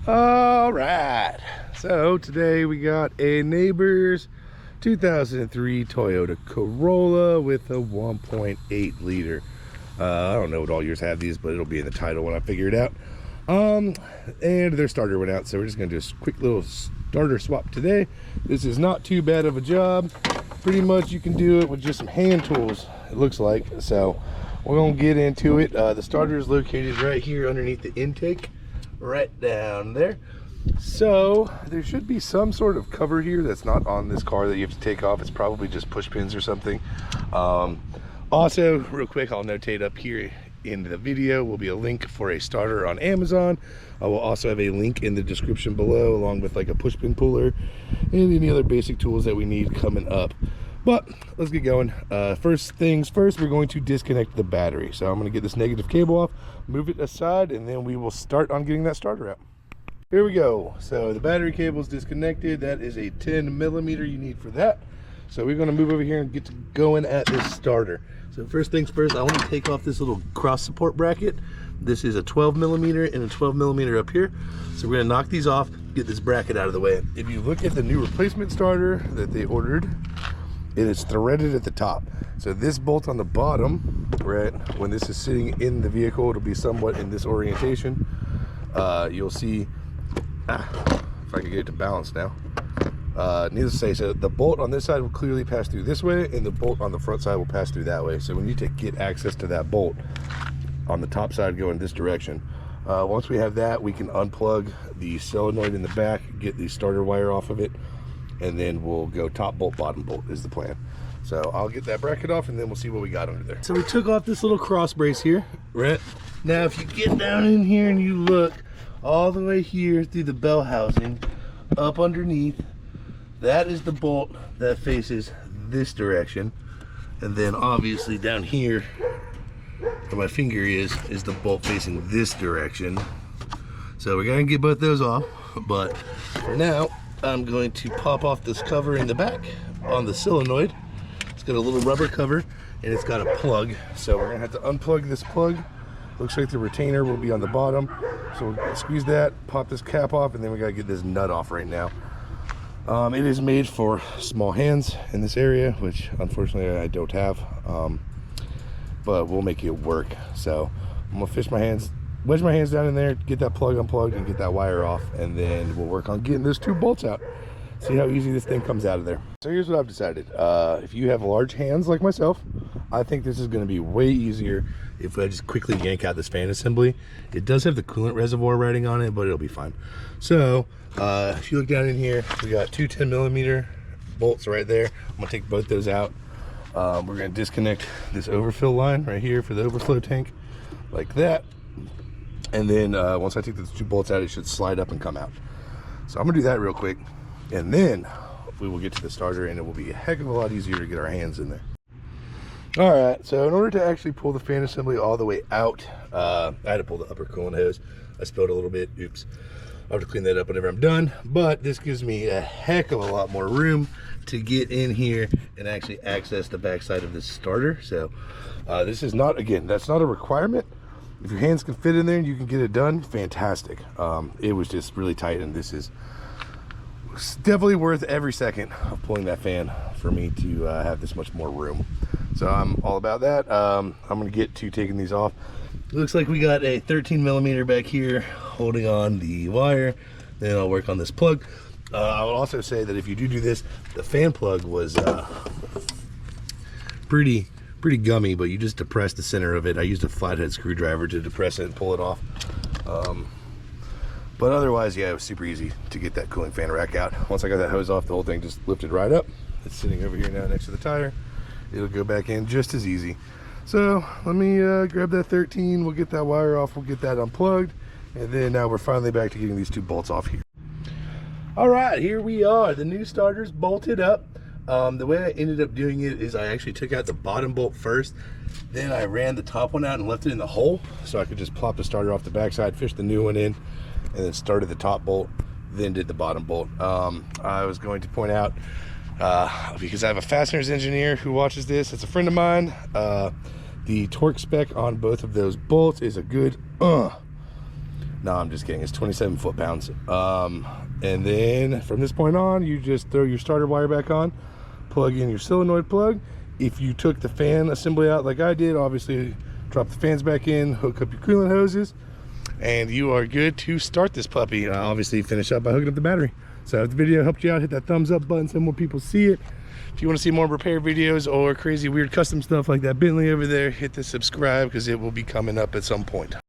All right, so today we got a neighbor's 2003 Toyota Corolla with a 1.8 liter. I don't know what all yours have these, but it'll be in the title when I figure it out. And their starter went out, so we're just gonna do a quick little starter swap today. This is not too bad of a job. Pretty much you can do it with just some hand tools, it looks like. So we're gonna get into it. The starter is located right here underneath the intake, right down there. So there should be some sort of cover here that's not on this car that you have to take off. It's probably just push pins or something. Also, real quick, I'll notate up here in the video will be a link for a starter on Amazon. I will also have a link in the description below, along with like a push pin puller and any other basic tools that we need coming up. But let's get going. First things first, we're going to disconnect the battery. So I'm going to get this negative cable off, move it aside, and then we will start on getting that starter out. Here we go. So the battery cable is disconnected. That is a 10 millimeter you need for that. So we're going to move over here and get to going at this starter. So first things first, I want to take off this little cross support bracket. This is a 12 millimeter and a 12 millimeter up here. So we're going to knock these off, get this bracket out of the way. If you look at the new replacement starter that they ordered, it is threaded at the top. So this bolt on the bottom, right, when this is sitting in the vehicle, it'll be somewhat in this orientation. You'll see, if I can get it to balance now. Needless to say, so the bolt on this side will clearly pass through this way, and the bolt on the front side will pass through that way. So we need to get access to that bolt on the top side going this direction. Once we have that, we can unplug the solenoid in the back, get the starter wire off of it, and then we'll go top bolt, bottom bolt is the plan. So I'll get that bracket off, and then we'll see what we got under there. So we took off this little cross brace here, right? Now if you get down in here and you look all the way here through the bell housing, up underneath, that is the bolt that faces this direction. And then obviously down here, where my finger is the bolt facing this direction. So we're gonna get both those off, but for now, I'm going to pop off this cover in the back on the solenoid. It's got a little rubber cover and it's got a plug. So we're gonna have to unplug this plug. Looks like the retainer will be on the bottom. So we'll squeeze that, pop this cap off, and then we gotta get this nut off right now. It is made for small hands in this area, which unfortunately I don't have, but we'll make it work. So I'm gonna wedge my hands down in there, get that plug unplugged and get that wire off, and then we'll work on getting those two bolts out. See how easy this thing comes out of there. So here's what I've decided. If you have large hands like myself, I think this is going to be way easier if I just quickly yank out this fan assembly. It does have the coolant reservoir writing on it, but it'll be fine. So if you look down in here, we got two 10 millimeter bolts right there. I'm gonna take both those out. We're gonna disconnect this overfill line right here for the overflow tank, like that. And then once I take those two bolts out, it should slide up and come out. So I'm gonna do that real quick, and then we will get to the starter, and it will be a heck of a lot easier to get our hands in there. All right, so in order to actually pull the fan assembly all the way out, I had to pull the upper coolant hose. I spilled a little bit, oops. I'll have to clean that up whenever I'm done, but this gives me a heck of a lot more room to get in here and actually access the backside of this starter. So this is not, again, that's not a requirement. If your hands can fit in there and you can get it done, fantastic. It was just really tight, and this is definitely worth every second of pulling that fan for me to have this much more room. So I'm all about that. I'm gonna get to taking these off. It looks like we got a 13 millimeter back here holding on the wire. Then I'll work on this plug. I will also say that if you do this, the fan plug was pretty gummy, but you just depress the center of it. I used a flathead screwdriver to depress it and pull it off. But otherwise, yeah, it was super easy to get that cooling fan rack out. Once I got that hose off, the whole thing just lifted right up. It's sitting over here now next to the tire. It'll go back in just as easy. So let me grab that 13, we'll get that wire off, we'll get that unplugged, and then now we're finally back to getting these two bolts off here. All right, here we are. The new starter's bolted up. The way I ended up doing it is I actually took out the bottom bolt first, then I ran the top one out and left it in the hole so I could just plop the starter off the backside, fish the new one in, and then started the top bolt, then did the bottom bolt. I was going to point out, because I have a fasteners engineer who watches this, it's a friend of mine, the torque spec on both of those bolts is a good No, I'm just kidding. It's 27 foot-pounds. And then from this point on, you just throw your starter wire back on, plug in your solenoid plug. If you took the fan assembly out like I did, obviously drop the fans back in, hook up your coolant hoses, and you are good to start this puppy. Obviously finish up by hooking up the battery. So if the video helped you out, hit that thumbs up button so more people see it. If you want to see more repair videos or crazy weird custom stuff like that Bentley over there, hit the subscribe because it will be coming up at some point.